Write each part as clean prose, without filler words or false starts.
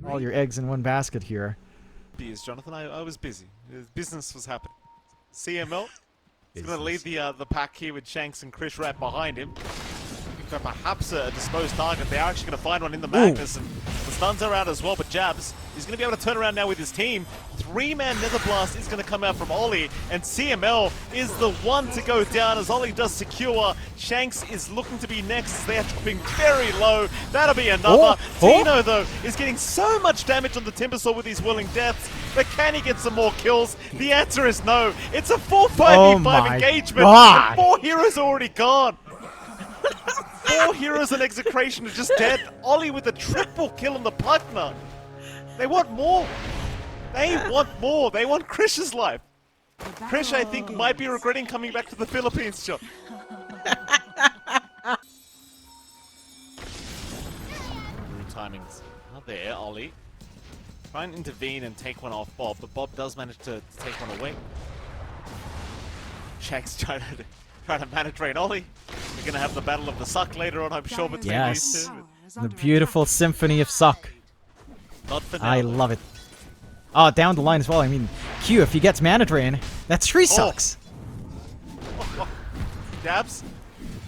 all your eggs in one basket here. Beers, Jonathan. I was busy. Business was happening. CML is going to lead the pack here with Shanks and Krish right behind him. So perhaps a disposed target. They are actually going to find one in the Magnus, and the stuns are out as well. But Jabs is going to be able to turn around now with his team. 3-man Nether Blast is going to come out from Ollie, and CML is the one to go down as Ollie does secure. Shanks is looking to be next. They are dropping very low. That'll be another. Tino, though, is getting so much damage on the Timbersaw with these Willing Deaths. But can he get some more kills? The answer is no. It's a 4-5v5 engagement. And 4 heroes already gone. 4 heroes and Execration are just dead. Ollie with a triple kill on the Pugner. They want more. They want more. They want Krish's life. Krish, I think, might be regretting coming back to the Philippines, John. Timings are there, Ollie. Try and intervene and take one off Bob, but Bob does manage to take one away. Shank's trying to manage Rain Ollie. We're going to have the battle of the suck later on, I'm sure, between these two. The beautiful symphony of suck. Not for now, I love it. Oh, down the line as well. I mean, Q, if he gets Mana Drain, that's 3 sucks. Jabs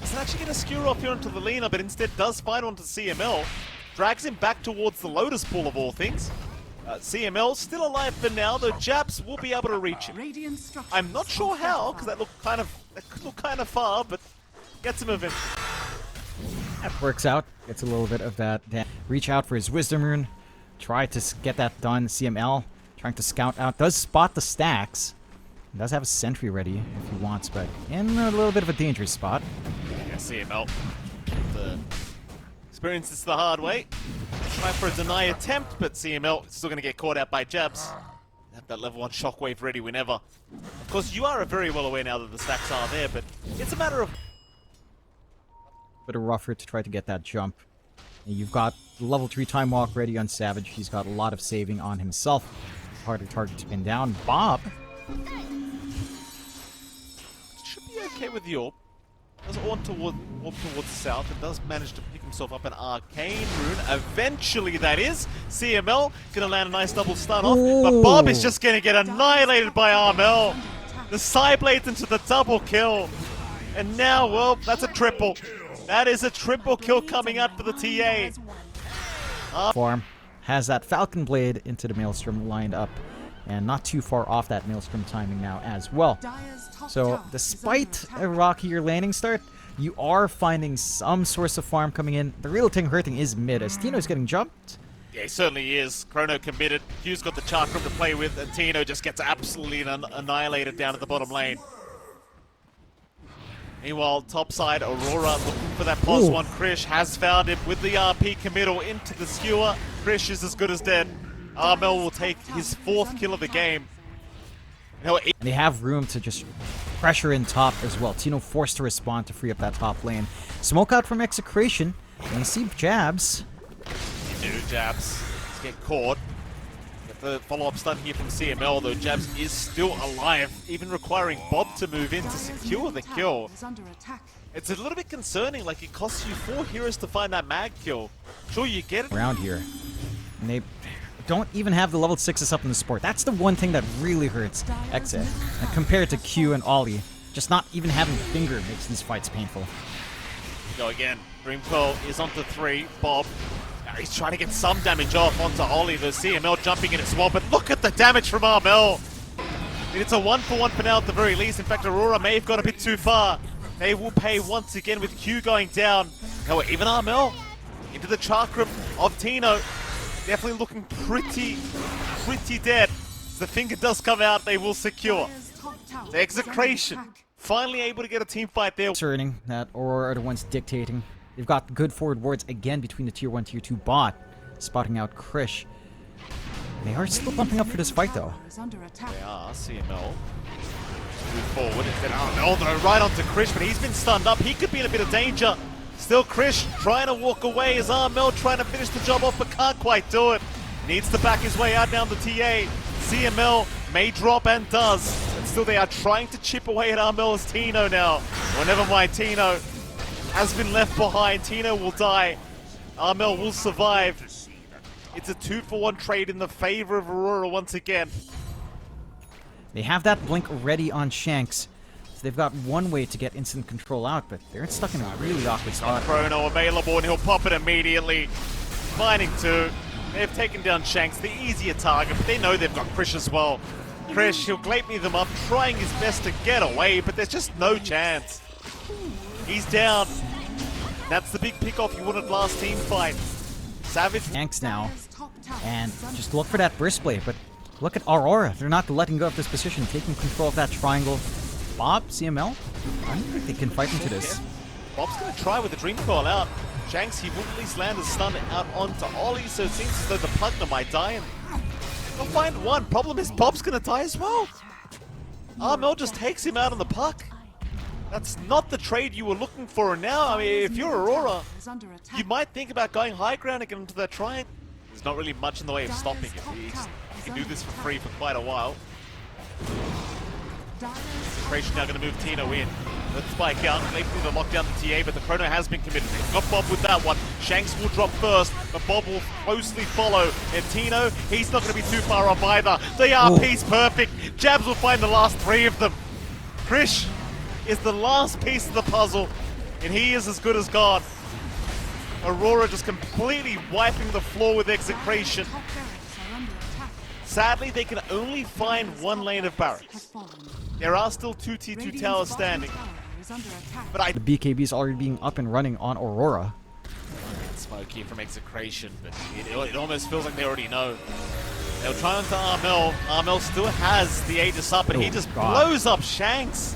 isn't actually going to skewer off here onto the Lena, but instead does find one to CML. Drags him back towards the Lotus Pool of all things. CML still alive for now, though Jabs will be able to reach him. I'm not sure how, because that could look kind of far, but gets him eventually. That works out. Gets a little bit of that. Reach out for his Wisdom Rune. Try to get that done. CML trying to scout out. Does spot the stacks. Does have a sentry ready if he wants, but in a little bit of a dangerous spot. Yeah, CML. Experience this the hard way. Try for a deny attempt, but CML is still going to get caught out by Jabs. Have that level 1 shockwave ready whenever. Of course, you are very well aware now that the stacks are there, but it's a matter of... Bit of rougher to try to get that jump. And you've got level 3 Time Walk ready on Savage. He's got a lot of saving on himself. Harder target to pin down. Bob should be okay with the orb. Does orb towards the south and does manage to pick himself up an Arcane Rune. Eventually, that is. CML gonna land a nice double stun off, but Bob is just gonna get annihilated by Armel. The Psyblades into the double kill. And now, well, that's a triple. That is a triple kill coming out for the TA. Form has that Falcon Blade into the Maelstrom lined up, and not too far off that Maelstrom timing now as well. So, despite a rockier landing start, you are finding some source of farm coming in. The real thing hurting is mid, as Tino's getting jumped. Yeah, he certainly is. Chrono committed. Hugh's got the chakram to play with, and Tino just gets absolutely annihilated down at the bottom lane. Meanwhile, topside, Aurora looking for that pos one. Krish has found him with the RP committal into the skewer. Krish is as good as dead. Armel will take his 4th kill of the game. And they have room to just pressure in top as well. Tino forced to respond to free up that top lane. Smoke out from Execration. And you see Jabs. You do, Jabs. Let's get caught. Get the follow-up stun here from CML, though Jabs is still alive, even requiring Bob to move in to secure the kill. It's a little bit concerning, like it costs you 4 heroes to find that mag kill. Sure, you get it around here. And they don't even have the level 6s up in the sport. That's the one thing that really hurts Exe. And compared to Q and Ollie, just not even having Finger makes these fights painful. Go again. Dream Pearl is onto 3. Bob. Now he's trying to get some damage off onto Ollie. The CML jumping in as well, but look at the damage from Armel. It's a 1-for-1 for now at the very least. In fact, Aurora may have gone a bit too far. They will pay once again with Q going down. However, even Armel into the chakram of Tino. Definitely looking pretty dead. As the finger does come out, they will secure. The Execration finally able to get a team fight there. Concerning that Aurora are the ones dictating. They've got good forward wards again between the tier 1, tier 2 bot, spotting out Krish. They are still bumping up for this fight though. They are. CML move forward and then Armel though right onto Krish, but he's been stunned up. He could be in a bit of danger. Still Krish trying to walk away as Armel trying to finish the job off but can't quite do it. Needs to back his way out down the TA. CML may drop and does. And still they are trying to chip away at Armel's Tino now. Well, never mind, Tino has been left behind. Tino will die. Armel will survive. It's a 2-for-1 trade in the favor of Aurora once again. They have that blink ready on Shanks. So they've got one way to get instant control out, but they're stuck in a really awkward spot. Chrono available and he'll pop it immediately. Finding 2. They've taken down Shanks, the easier target, but they know they've got Krish as well. Krish, he'll glape them up, trying his best to get away, but there's just no chance. He's down. That's the big pick-off you wanted last team fight. Savage. Shanks now, and just look for that burst play, but look at Aurora. They're not letting go of this position, taking control of that triangle. Bob, CML, I don't think they can fight into this. Bob's going to try with the Dream Coil out. Shanks, he will at least land a stun out onto Ollie, so it seems as though the Pugner might die. And they'll find one. Problem is, Bob's going to die as well. Armel just takes him out on the puck. That's not the trade you were looking for now. I mean, if you're Aurora, you might think about going high ground and getting into that triangle. There's not really much in the way of stopping it. He can do this for free for quite a while. Creation now going to move Tino in. Let's spike out. They through the lockdown to TA, but the chrono has been committed. Got Bob with that one. Shanks will drop first, but Bob will closely follow. And Tino, he's not going to be too far off either. They are piece perfect. Jabs will find the last 3 of them. Krish is the last piece of the puzzle, and he is as good as God. Aurora just completely wiping the floor with Execration. Sadly, they can only find 1 lane of barracks. There are still 2 T2 towers standing. But the BKB is already being up and running on Aurora. Smoky from Execration, but it almost feels like they already know. They'll try onto Armel. Armel still has the Aegis up, and he just blows up Shanks.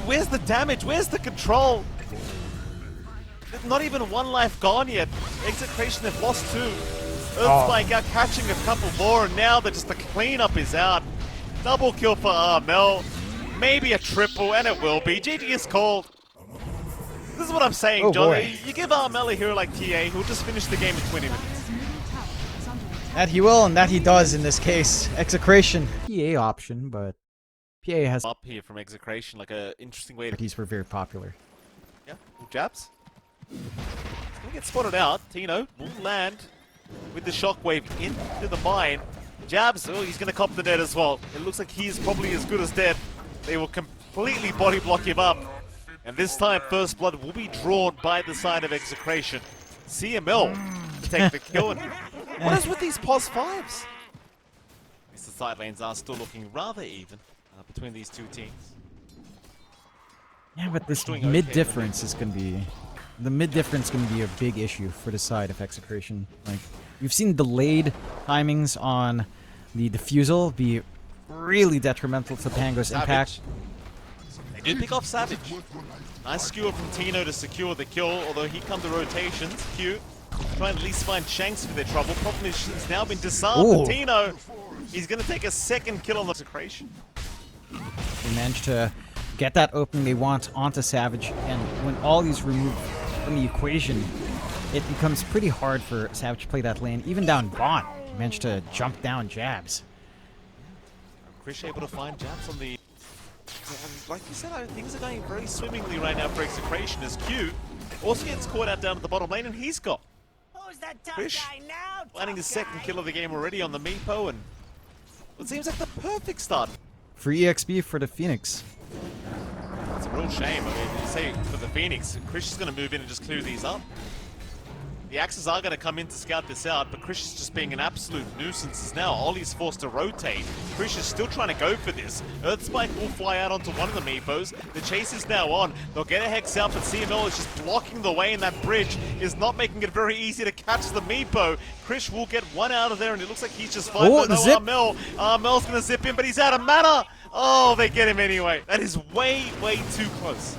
Where's the damage? Where's the control? Not even 1 life gone yet. Execration, they've lost 2. Earthspike out catching a couple more, and now just the cleanup is out. Double kill for Armel. Maybe a triple, and it will be. GG is called. This is what I'm saying, John. You give Armel a hero like TA, who'll just finish the game in 20 minutes. That he will, and that he does in this case. Execration. PA option, but PA has up here from Execration, like a interesting way to. These were very popular. Yeah, jabs. He's gonna get spotted out. Tino will land with the shockwave into the mine. Jabs, oh, he's gonna cop the dead as well. It looks like he's probably as good as dead. They will completely body block him up. And this time, First Blood will be drawn by the side of Execration. CML to take the kill. And what is with these pos 5s? The side lanes are still looking rather even between these 2 teams. Yeah, but this mid difference is going to be... The mid difference is going to be a big issue for the side of Execration. Like, we've seen delayed timings on the defusal be really detrimental to Pango's impact. They did pick off Savage. Nice skewer from Tino to secure the kill, although he comes to rotations. Cute. Try and at least find Shanks for their trouble. Problem is he's now been disarmed. Tino, he's going to take a 2nd kill on the Execration. They managed to get that opening they want onto Savage, and when all these removed from the equation, it becomes pretty hard for Savage to play that lane. Even down bot, he managed to jump down Jabs. Krish able to find Jabs on the... Like you said, things are going very swimmingly right now for Execration as Q also gets caught out down at the bottom lane, and he's got Krish finding his 2nd kill of the game already on the Meepo, and it seems like the perfect start. Free EXP for the Phoenix. It's a real shame. I mean, you say for the Phoenix, Krish is going to move in and just clear these up. The Axes are going to come in to scout this out, but Krish is just being an absolute nuisance as now Ollie's forced to rotate. Krish is still trying to go for this. Earthspike will fly out onto one of the Meepos. The chase is now on. They'll get a Hex out, but CML is just blocking the way, and that bridge is not making it very easy to catch the Meepo. Krish will get one out of there, and it looks like he's just fine. Oh, no, zip. Armel's going to zip in, but he's out of mana. Oh, they get him anyway. That is way, way too close.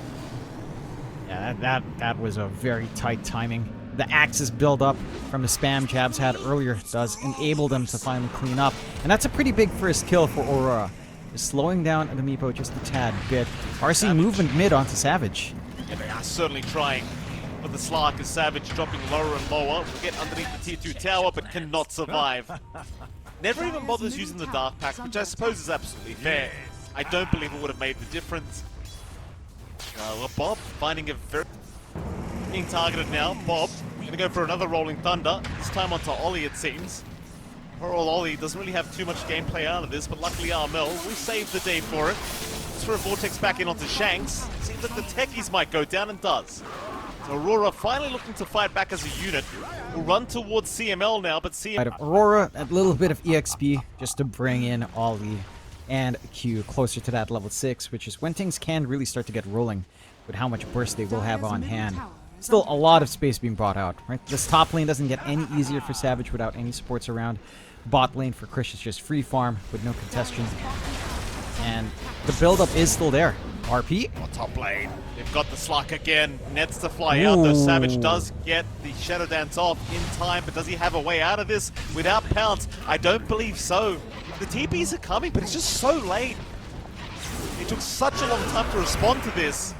Yeah, that was a very tight timing. The Axes build up from the spam Jabs had earlier does enable them to finally clean up. And that's a pretty big first kill for Aurora. Just slowing down the Meepo just a tad bit. RC movement mid onto Savage. Yeah, they are certainly trying. But the Slark is Savage dropping lower and lower. Will get underneath the tier 2 tower, but cannot survive. Never even bothers using the Dark Pack, which I suppose is absolutely fair. I don't believe it would have made the difference. Well, Bob finding a very... Being targeted now. Bob Gonna go for another Rolling Thunder. This time onto Ollie, it seems. Poor old Ollie doesn't really have too much gameplay out of this, but luckily Armel, we saved the day for it. Just for a Vortex back in onto Shanks. Seems like the techies might go down, and does. So Aurora finally looking to fight back as a unit. Will run towards CML now, but CML... Aurora, a little bit of EXP just to bring in Ollie and Q closer to that level 6, which is when things can really start to get rolling with how much burst they will have on hand. Still a lot of space being brought out, right? This top lane doesn't get any easier for Savage without any supports around. Bot lane for Krish is just free farm with no contestation. And the build-up is still there. RP? On top lane, they've got the Sluck again. Nets to fly out, though Savage does get the Shadow Dance off in time, but does he have a way out of this without Pounce? I don't believe so. The TPs are coming, but it's just so late. It took such a long time to respond to this.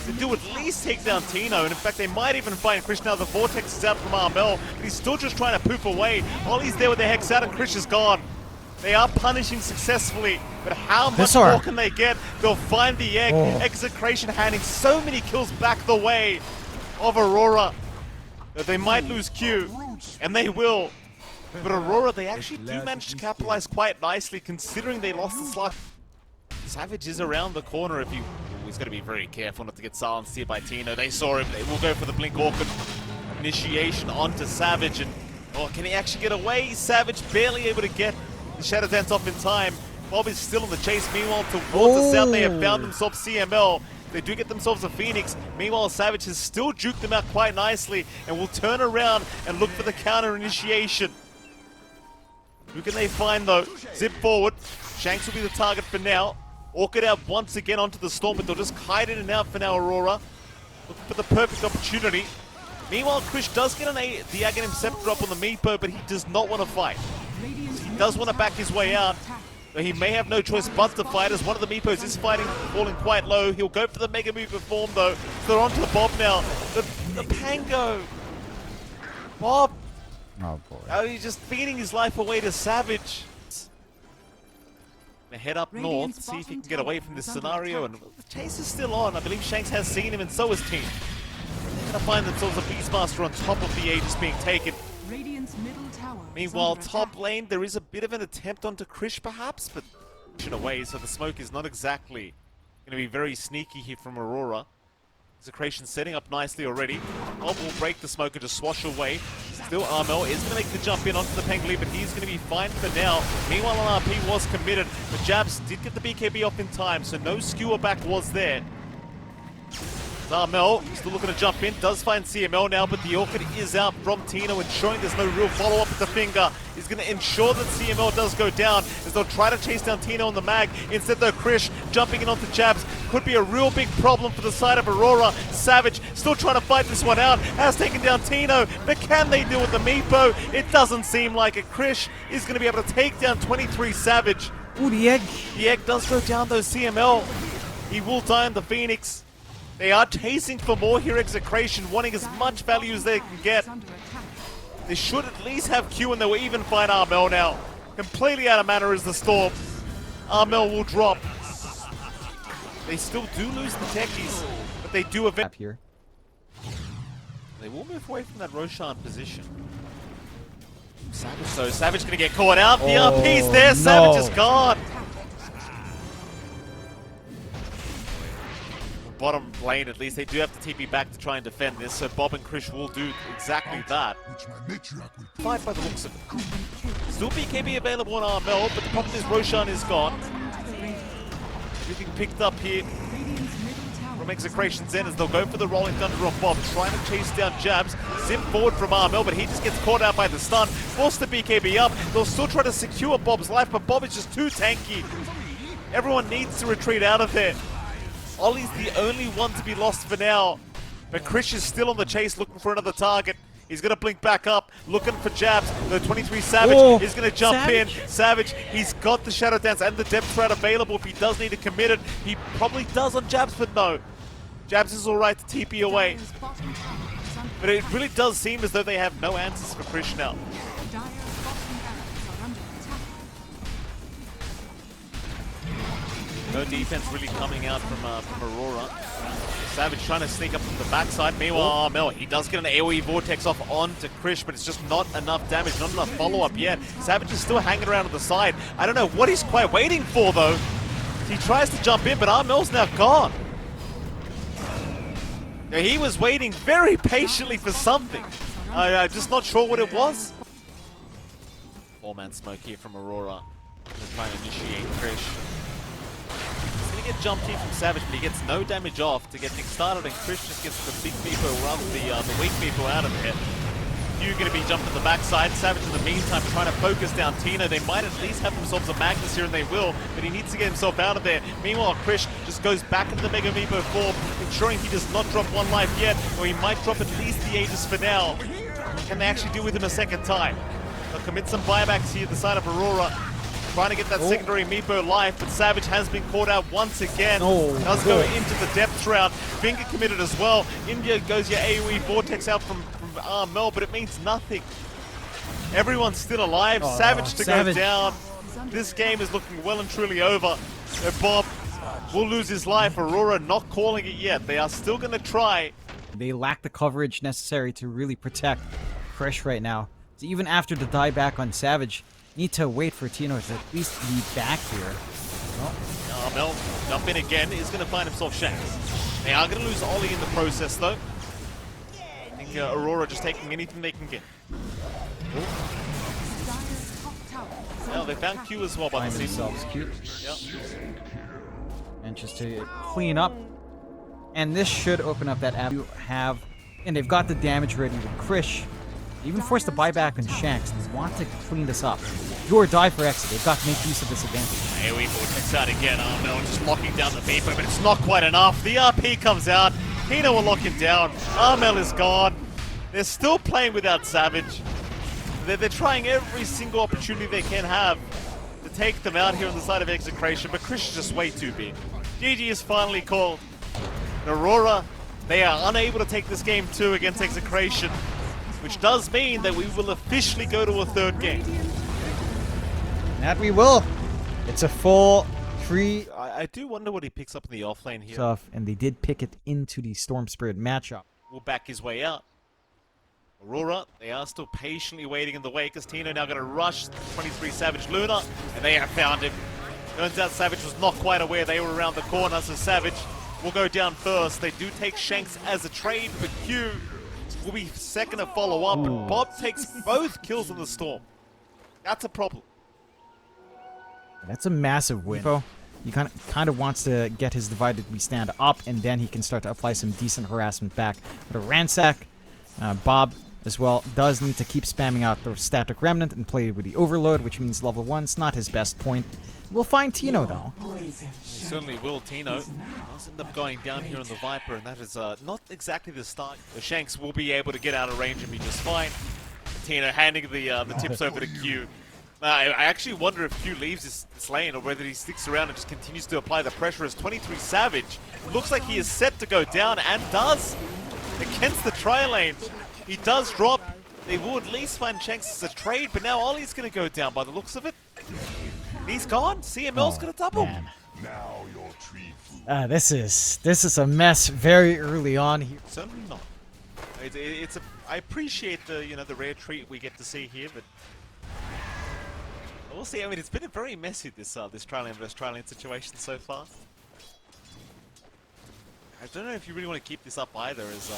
To do at least take down Tino, and in fact they might even find Krish now. The Vortex is out from Armel, but he's still just trying to poof away. Ollie's there with the Hex out and Krish is gone. They are punishing successfully, but how much more can they get? They'll find the egg. Execration handing so many kills back the way of Aurora that they might lose Q, and they will. But Aurora, they actually do manage to capitalize quite nicely considering they lost the slot. Savage is around the corner if you... He's got to be very careful not to get silenced here by Tino. They saw him. They will go for the Blink Orchid initiation onto Savage. And oh, can he actually get away? Savage barely able to get the Shadow Dance off in time. Bob is still on the chase. Meanwhile, towards the south, they have found themselves CML. They do get themselves a Phoenix. Meanwhile, Savage has still juked them out quite nicely and will turn around and look for the counter initiation. Who can they find though? Zip forward. Shanks will be the target for now. Orchid out once again onto the Storm, but they'll just kite in and out for now, Aurora. Looking for the perfect opportunity. Meanwhile, Krish does get the Aghanim Scepter up on the Meepo, but he does not want to fight. He does want to back his way out, but he may have no choice but to fight, as one of the Meepos is fighting, falling quite low. He'll go for the Mega Meepo form though. They're onto the Bob now. The Pango. Bob. Oh boy. Oh, he's just feeding his life away to Savage. Head up north, see if he can get away from this scenario, and the chase is still on. I believe Shanks has seen him, and so has Team. They're going to find themselves a Beastmaster on top of the Aegis being taken. Meanwhile, top lane, there is a bit of an attempt onto Krish perhaps, but away, so the smoke is not exactly going to be very sneaky here from Aurora. EXECRATION setting up nicely already. Bob will break the smoke and just swash away. Still, Armel is going to make the jump in onto the Pangoli, but he's going to be fine for now. Meanwhile, an RP was committed, but Jabs did get the BKB off in time, so no skewer back was there. Armel still looking to jump in, does find CML now, but the Orchid is out from Tino, ensuring there's no real follow-up with the finger. He's going to ensure that CML does go down, as they'll try to chase down Tino on the mag. Instead though, Krish jumping in onto Jabs could be a real big problem for the side of Aurora. Savage still trying to fight this one out, has taken down Tino, but can they deal with the Meepo? It doesn't seem like it. Krish is going to be able to take down 23 Savage. Ooh, the egg. The egg does go down though, CML. He will die in the Phoenix. They are chasing for more here, EXECRATION, wanting as much value as they can get. They should at least have Q, and they will even find Armel now. Completely out of mana is the Storm. Armel will drop. They still do lose the techies, but they do eventually. They will move away from that Roshan position. Savage though, Savage gonna get caught out. The RP's there, Savage is gone. Bottom lane, at least, they do have to TP back to try and defend this, so Bob and Krish will do exactly that. Fight by the looks of it. Still BKB available on Armel, but the problem is Roshan is gone. Everything picked up here from EXECRATION's end as they'll go for the Rolling Thunder on Bob, trying to chase down Jabs. Zip forward from Armel, but he just gets caught out by the stun. Force the BKB up. They'll still try to secure Bob's life, but Bob is just too tanky. Everyone needs to retreat out of there. Ollie's the only one to be lost for now, but Krish is still on the chase looking for another target. He's going to blink back up, looking for Jabs. The 23 Savage is going to jump in. Savage, he's got the Shadow Dance and the Depth Shroud available if he does need to commit it. He probably does on Jabs, but no. Jabs is alright to TP away. But it really does seem as though they have no answers for Krish now. No defense really coming out from Aurora. Savage trying to sneak up from the backside. Meanwhile, Armel, he does get an AoE Vortex off onto Krish, but it's just not enough damage, not enough follow-up yet. Savage is still hanging around on the side. I don't know what he's quite waiting for, though. He tries to jump in, but Armel's now gone. Now, he was waiting very patiently for something. I'm just not sure what it was. Four-man smoke here from Aurora. They're trying to initiate Krish. Get jumped in from Savage, but he gets no damage off to get things started, and Krish just gets the big Meepo, rather the weak Meepo out of there. You're going to be jumping the backside. Savage in the meantime trying to focus down Tino. They might at least have themselves a Magnus here, and they will, but he needs to get himself out of there. Meanwhile, Krish just goes back into the Mega Meepo form, ensuring he does not drop one life yet, or he might drop at least the Aegis for now. Can they actually deal with him a second time? They'll commit some buybacks here at the side of Aurora. Trying to get that secondary Meepo life, but Savage has been caught out once again. Does go into the depth round. Finger committed as well. India goes your AoE Vortex out from Armel, but it means nothing. Everyone's still alive. Savage to go down. This game is looking well and truly over. So Bob will lose his life. Aurora not calling it yet. They are still going to try. They lack the coverage necessary to really protect Krish right now. So even after the dieback on Savage, need to wait for Tino to at least be back here. Armel, jump in again, is going to find himself Shanks. They are going to lose Ollie in the process, though. I think Aurora just taking anything they can get. Well, they found Q as well by the themselves Q. Yep. And just to clean up. And this should open up that avenue and they've got the damage ready with Krish. Even force the buyback on Shanks. They want to clean this up. Do or die for exit. They've got to make use of this advantage. AoE Vortex out again. Oh no, just locking down the Meepo, but it's not quite enough. The RP comes out. Tino will lock him down. Armel is gone. They're still playing without Savage. They're trying every single opportunity they can have to take them out here on the side of Execration, but Krish is just way too big. GG is finally called. And Aurora, they are unable to take this game 2 against Execration, which does mean that we will officially go to a third game. That we will. It's a full free I do wonder what he picks up in the offlane here. stuff, and they did pick it into the Storm Spirit matchup. Will back his way out. Aurora, they are still patiently waiting in the way, because Tino now going to rush 23 Savage Luna, and they have found him. Turns out Savage was not quite aware they were around the corner, so Savage will go down first. They do take Shanks as a trade, but Q will be second to follow up, and Bob takes both kills in the Storm. That's a problem. That's a massive win. He kind of wants to get his divided we stand up, and then he can start to apply some decent harassment back. But a ransack, Bob as well does need to keep spamming out the static remnant and play with the overload, which means level 1's not his best point. We'll find Tino though. Certainly will. Tino does end up going down here on the Viper, and that is not exactly the start. The Shanks will be able to get out of range and be just fine. Tino handing the tips over to Q. I actually wonder if Q leaves this lane, or whether he sticks around and just continues to apply the pressure, as 23 Savage looks like he is set to go down, and does against the tri-lane. He does drop. They will at least find Shanks as a trade, but now Ollie's going to go down by the looks of it. He's gone. CML's going to double. Man. This is a mess very early on here. Certainly not. I appreciate the rare treat we get to see here, but we'll see. I mean, it's been a very messy this tri-lane versus tri-lane situation so far. I don't know if you really want to keep this up either as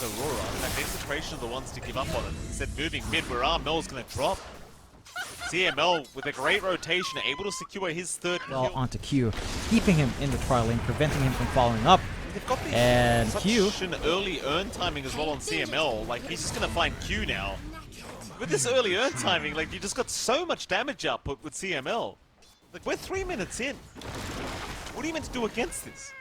Aurora. In fact, Execration are the ones to give up on it. Instead, moving mid where Armel's going to drop. CML with a great rotation, able to secure his third kill. Onto Q, keeping him in the trial lane, preventing him from following up. They've got and Q, an early earn timing as well on CML. Like, he's just going to find Q now. With this early earn timing, like, you just got so much damage output with CML. Like, we're 3 minutes in. What are you meant to do against this?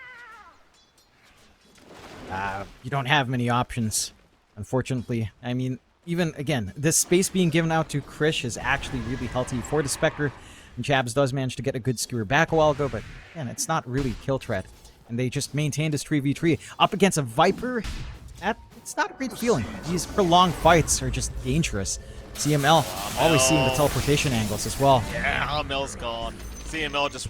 You don't have many options, unfortunately. I mean, even, again, this space being given out to Krish is actually really healthy for the Spectre. And Chabs does manage to get a good skewer back a while ago, but, again, it's not really kill threat. And they just maintained this 3v3 up against a Viper. It's not a great feeling. These prolonged fights are just dangerous. CML always seeing the teleportation angles as well. Yeah, Armel's gone. CML just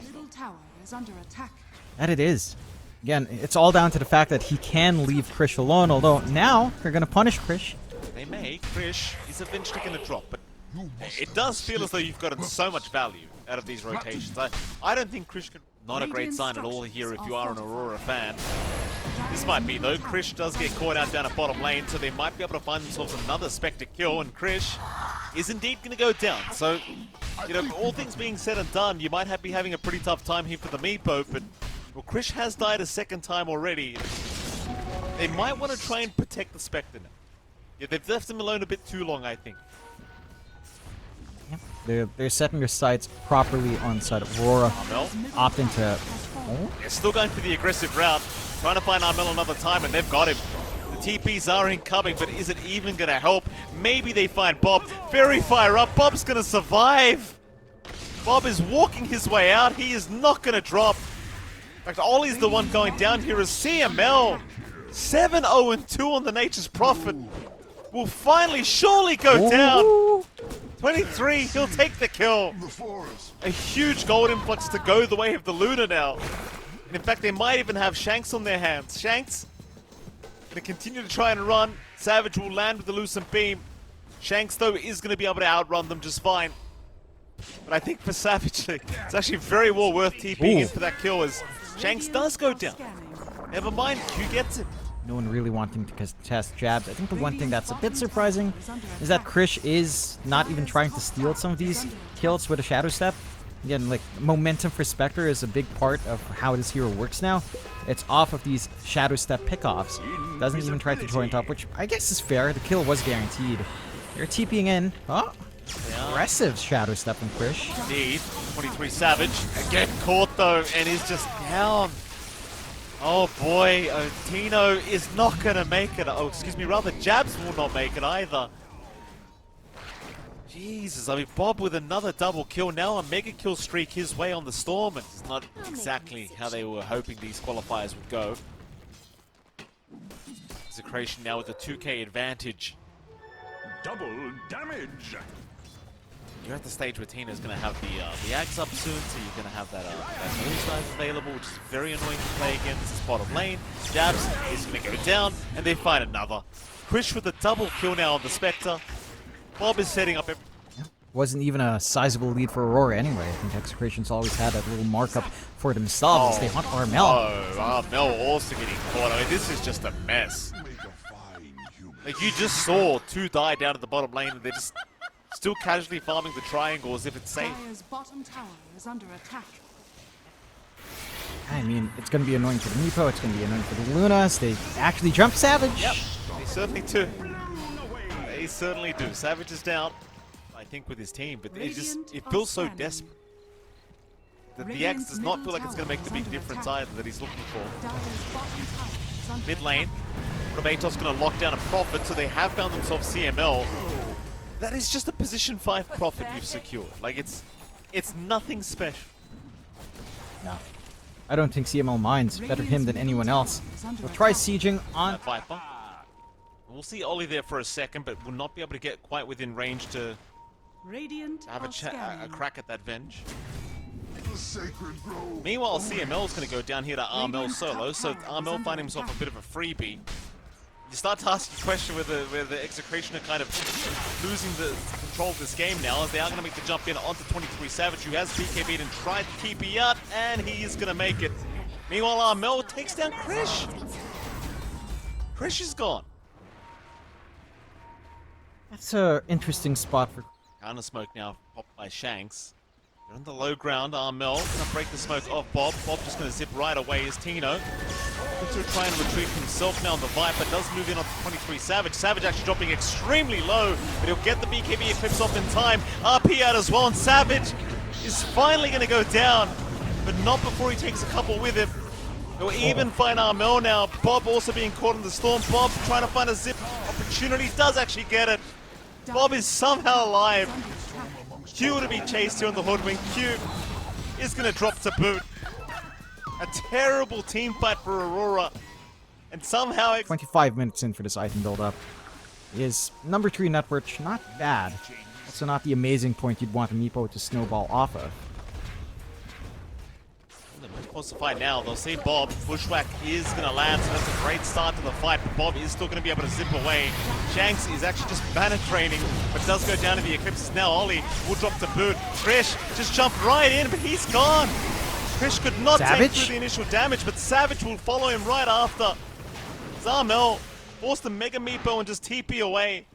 is under attack. That it is. Again, it's all down to the fact that he can leave Krish alone, although now they're going to punish Krish. They may. Krish is eventually going to drop, but it does feel as though you've gotten so much value out of these rotations. I don't think Krish can... Not a great sign at all here if you are an Aurora fan. This might be, though. Krish does get caught out down at bottom lane, so they might be able to find themselves another Spectre kill, and Krish is indeed going to go down. So, you know, all things being said and done, you might be having a pretty tough time here for the Meepo, but well, Krish has died a second time already. They might want to try and protect the Spectre now. Yeah, they've left him alone a bit too long, I think. They're setting their sights properly on the side of Aurora, opting to... Oh? They're still going for the aggressive route, trying to find Armel another time, and they've got him. The TPs are incoming, but is it even going to help? Maybe they find Bob. Fairy Fire up. Bob's going to survive. Bob is walking his way out. He is not going to drop. In fact, Ollie's the one going down here as CML. 7-0-2 on the Nature's Prophet. Will finally, surely go down. 23, he'll take the kill. A huge gold influx to go the way of the Luna now. And in fact, they might even have Shanks on their hands. Shanks gonna continue to try and run. Savage will land with the Lucent Beam. Shanks, though, is gonna be able to outrun them just fine. But I think for Savage, it's actually very well worth TPing in for that kill as Shanks does go down. Never mind, Q gets it. No one really wanting to test jabs. I think the one thing that's a bit surprising is that Krish is not even trying to steal some of these kills with a Shadow Step. Again, like, momentum for Spectre is a big part of how this hero works now. It's off of these Shadow Step pickoffs. Doesn't even try to joint up, which I guess is fair. The kill was guaranteed. They're TPing in. Oh, aggressive Shadow Step from Krish. Indeed. 23 Savage. Again caught, though, and is just down. Oh boy, Tino is not going to make it. Oh, excuse me, rather Jabs will not make it either. Jesus, I mean, Bob with another double kill. Now a mega kill streak his way on the Storm. And it's not exactly how they were hoping these qualifiers would go. EXECRATION now with a 2k advantage. Double damage. You're at the stage where Tina's going to have the Axe up soon, so you're going to have that Moonstars available, which is very annoying to play against. This is bottom lane. Jabs is going to go down, and they find another. Krish with a double kill now on the Spectre. Bob is setting up... Wasn't even a sizable lead for Aurora anyway. I think EXECRATION's always had a little markup for themselves as they hunt Armel. Oh, Armel also getting caught. I mean, this is just a mess. Like, you just saw two die down at the bottom lane, and they're just... still casually farming the triangle as if it's safe. Dire's bottom tower is under attack. I mean, it's going to be annoying for the Meepo, it's going to be annoying for the Lunas. They actually jump Savage. Yep, they certainly do. They certainly do. Savage is down, I think, with his team, but it feels so desperate. That the Axe does not feel like it's going to make the big difference either that he's looking for. Mid lane, Robatos going to lock down a Prophet, so they have found themselves CML. That is just a position 5 Prophet you've secured. Like, it's nothing special. No. I don't think CML minds. Better him than anyone else. We'll try sieging on... Viper. We'll see Ollie there for a second, but will not be able to get quite within range to have a crack at that Venge. Meanwhile, CML is going to go down here to Armel solo, so Armel find himself a bit of a freebie. You start to ask the question whether EXECRATION are kind of losing the control of this game now, as they are going to make the jump in onto 23 Savage, who has BKB'd and tried to keep it out, and he is going to make it. Meanwhile, Armel takes down Krish. Krish is gone. That's an interesting spot for... Counter smoke now popped by Shanks. They're on the low ground. Armel gonna break the smoke off Bob. Bob just gonna zip right away as Tino. Looks to try and retreat himself now on the Viper. Does move in on 23 Savage. Savage actually dropping extremely low, but he'll get the BKB equips off in time. RP out as well, and Savage is finally gonna go down, but not before he takes a couple with him. He'll even find Armel now. Bob also being caught in the storm. Bob trying to find a zip opportunity. Does actually get it. Bob is somehow alive. Q to be chased here on the Hoodwink. Q is going to drop to boot. A terrible team fight for Aurora. And somehow... 25 minutes in for this item build-up. Is number 3 net worth not bad. Also not the amazing point you'd want a Meepo to snowball off of. wants to fight now. They'll see Bob. Bushwhack is going to land, so that's a great start to the fight. But Bob is still going to be able to zip away. Shanks is actually just banner training, but does go down to the Eclipses now. Ollie will drop to boot. Krish just jumped right in, but he's gone. Krish could not take through the initial damage, but Savage will follow him right after. Zarmel forced the Mega Meepo and just TP away.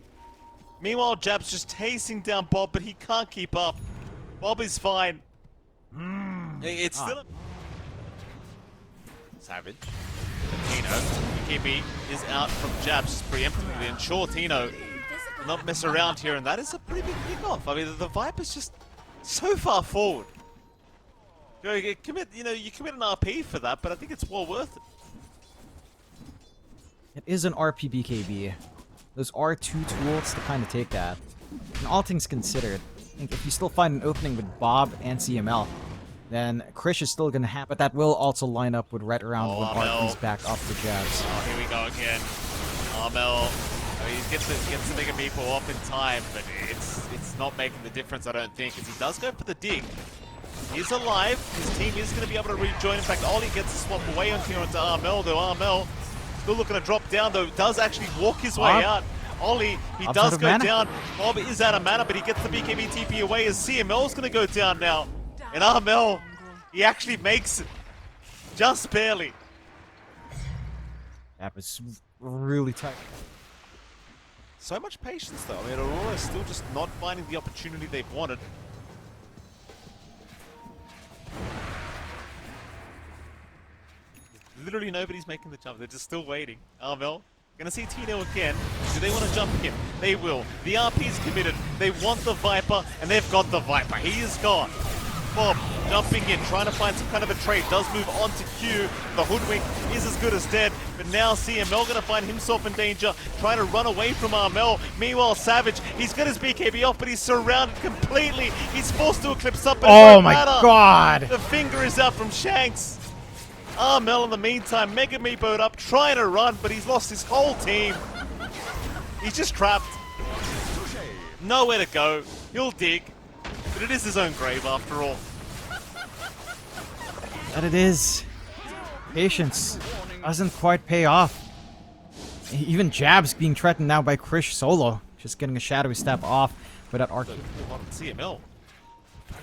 Meanwhile, Jab's just chasing down Bob, but he can't keep up. Bob is fine. It's still a... Savage. Tino. EKB is out from Jabs just preemptively to ensure Tino not mess around here, and that is a pretty big kickoff. I mean, the Viper's just so far forward. You commit an RP for that, but I think it's well worth it. It is an RP BKB. Those are two tools to kind of take that. And all things considered, I think if you still find an opening with Bob and CML, then Krish is still going to have, but that will also line up with right around when RP's back up the Jabs. Oh, here we go again. Armel, he gets the Mega Meepo off in time, but it's not making the difference, I don't think, as he does go for the dig. He's alive. His team is going to be able to rejoin. In fact, Ollie gets a swap away onto Armel, though Armel still looking to drop down, though does actually walk his way out. Ollie, he does go down. Bob is out of mana, but he gets the BKB TP away as CML is going to go down now. And Armel, he actually makes it. Just barely. That was really tight. So much patience, though. I mean, Aurora is still just not finding the opportunity they've wanted. Literally nobody's making the jump. They're just still waiting. Armel, gonna see Tino again. Do they want to jump him? They will. The RP's committed. They want the Viper, and they've got the Viper. He is gone. Bob jumping in, trying to find some kind of a trade. Does move on to Q. The Hoodwink is as good as dead. But now CML gonna find himself in danger, trying to run away from Armel. Meanwhile, Savage, he's got his BKB off, but he's surrounded completely. He's forced to eclipse up, but oh my god! The finger is out from Shanks. Armel in the meantime, Mega Meepo'd up, trying to run, but he's lost his whole team. He's just trapped. Nowhere to go. He'll dig, but it is his own grave after all. That it is. Patience doesn't quite pay off. Even Jab's being threatened now by Krish solo. Just getting a shadowy step off, but at Arc. CML.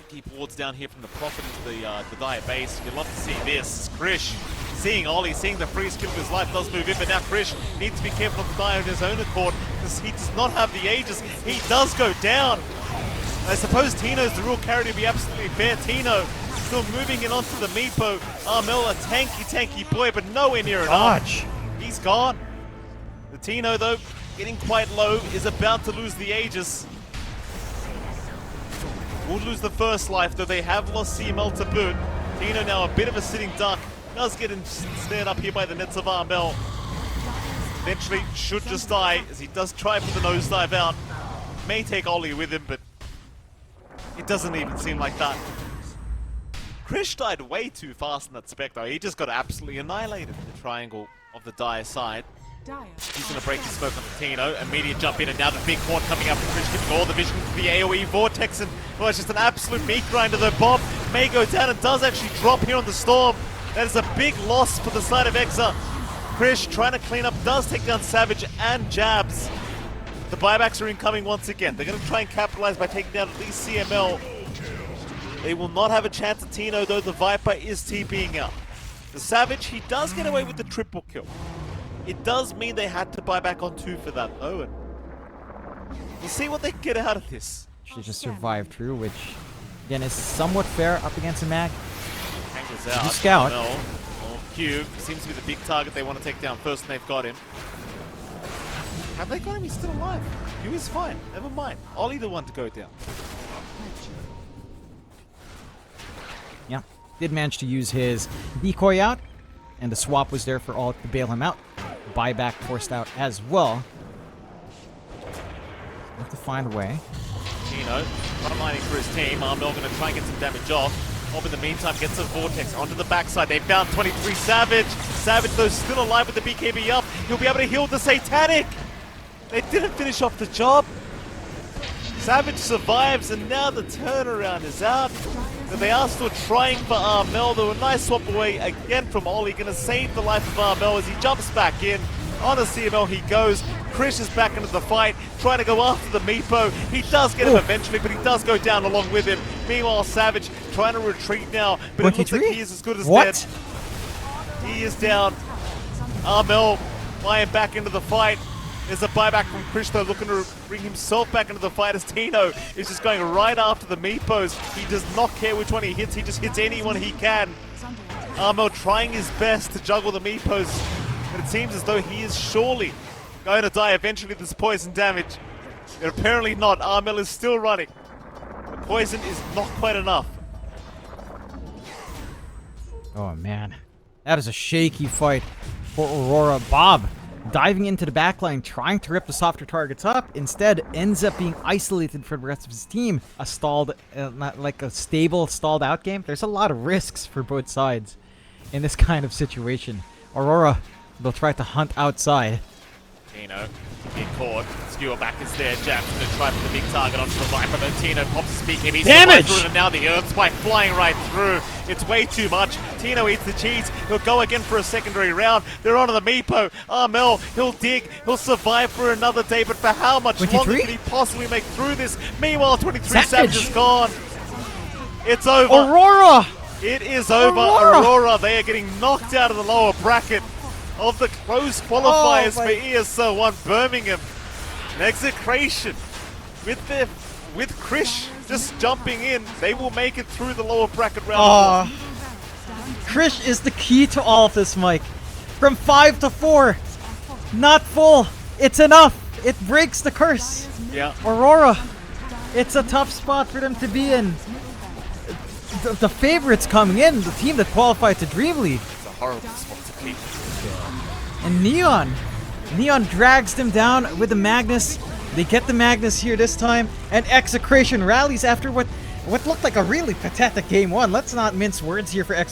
Keep wards down here from the Prophet into the Dire base. You'd love to see this. Krish seeing Ollie, seeing the freeze kill of his life, does move in, but now Krish needs to be careful of the Dire on his own accord because he does not have the Aegis. He does go down. I suppose Tino's the real carry to be absolutely fair. Tino still moving in onto the Meepo. Armel, a tanky boy, but nowhere near enough. He's gone. The Tino, though, getting quite low, is about to lose the Aegis. Will lose the first life, though they have lost CML to boot. Tino now a bit of a sitting duck. Does get snared up here by the nets of Armel. Eventually should just die as he does try for the nosedive out. May take Ollie with him, but it doesn't even seem like that. Krish died way too fast in that spec though. He just got absolutely annihilated in the triangle of the Dire side. He's going to break his smoke on the Tino. Immediate jump in, and now the big horn coming up from Krish, giving all the vision to the AoE Vortex, and well, it's just an absolute meat grinder though. Bob may go down and does actually drop here on the Storm. That is a big loss for the side of Exa. Krish trying to clean up, does take down Savage and Jabs. The buybacks are incoming once again. They're going to try and capitalize by taking down at least CML. They will not have a chance at Tino, though the Viper is TPing out. The Savage, he does get away with the triple kill. It does mean they had to buy back on 2 for that, though. And we'll see what they can get out of this. She just survived through, which, again, is somewhat fair up against a mag. Angles out. Scout. No. Q seems to be the big target they want to take down first, and they've got him. Have they got him? He's still alive. Q is fine. Never mind. Ollie the one to go down. Yeah, did manage to use his decoy out, and the swap was there for all to bail him out. Buyback forced out as well. Have to find a way. Tino, undermining for his team. Armel going to try and get some damage off. Bob in the meantime gets a Vortex onto the backside. They found 23 Savage. Savage, though, still alive with the BKB up. He'll be able to heal the Satanic. They didn't finish off the job. Savage survives, and now the turnaround is out. But they are still trying for Armel. Though a nice swap away again from Ollie. Going to save the life of Armel as he jumps back in. On a CML he goes. Krish is back into the fight, trying to go after the Meepo. He does get him eventually, but he does go down along with him. Meanwhile, Savage trying to retreat now, but it looks like he is as good as dead. He is down. Armel flying back into the fight. There's a buyback from Krish though, looking to bring himself back into the fight as Tino is just going right after the Meepos. He does not care which one he hits, he just hits anyone he can. Armel trying his best to juggle the Meepos, but it seems as though he is surely going to die eventually this poison damage. But apparently not. Armel is still running. The poison is not quite enough. Oh man, that is a shaky fight for Aurora. Bob diving into the backline, trying to rip the softer targets up, instead ends up being isolated from the rest of his team. A stalled, not like a stable stalled out game. There's a lot of risks for both sides in this kind of situation. Aurora will try to hunt outside. Tino get caught. Skewer back is there. Jab's going to try for the big target onto the Viper. Then Tino pops his speak and he's damage! Through, and now the Earth Spike flying right through. It's way too much. Tino eats the cheese. He'll go again for a secondary round. They're onto the Meepo. Armel, he'll dig. He'll survive for another day, but for how much 23? longer can he possibly make through this? Meanwhile, 23 Savage is gone. It's over. Aurora! It is over. Aurora, they are getting knocked out of the lower bracket of the close qualifiers for ESL 1 Birmingham. An execration with Krish just jumping in. They will make it through the lower bracket round. Krish is the key to all of this, Mike. From 5 to 4, not full. It's enough. It breaks the curse. Yeah. Aurora, it's a tough spot for them to be in. The favorites coming in, the team that qualified to Dream League. It's a horrible spot to keep. And Neon drags them down with the Magnus. They get the Magnus here this time, and Execration rallies after what looked like a really pathetic game one. Let's not mince words here for Execration.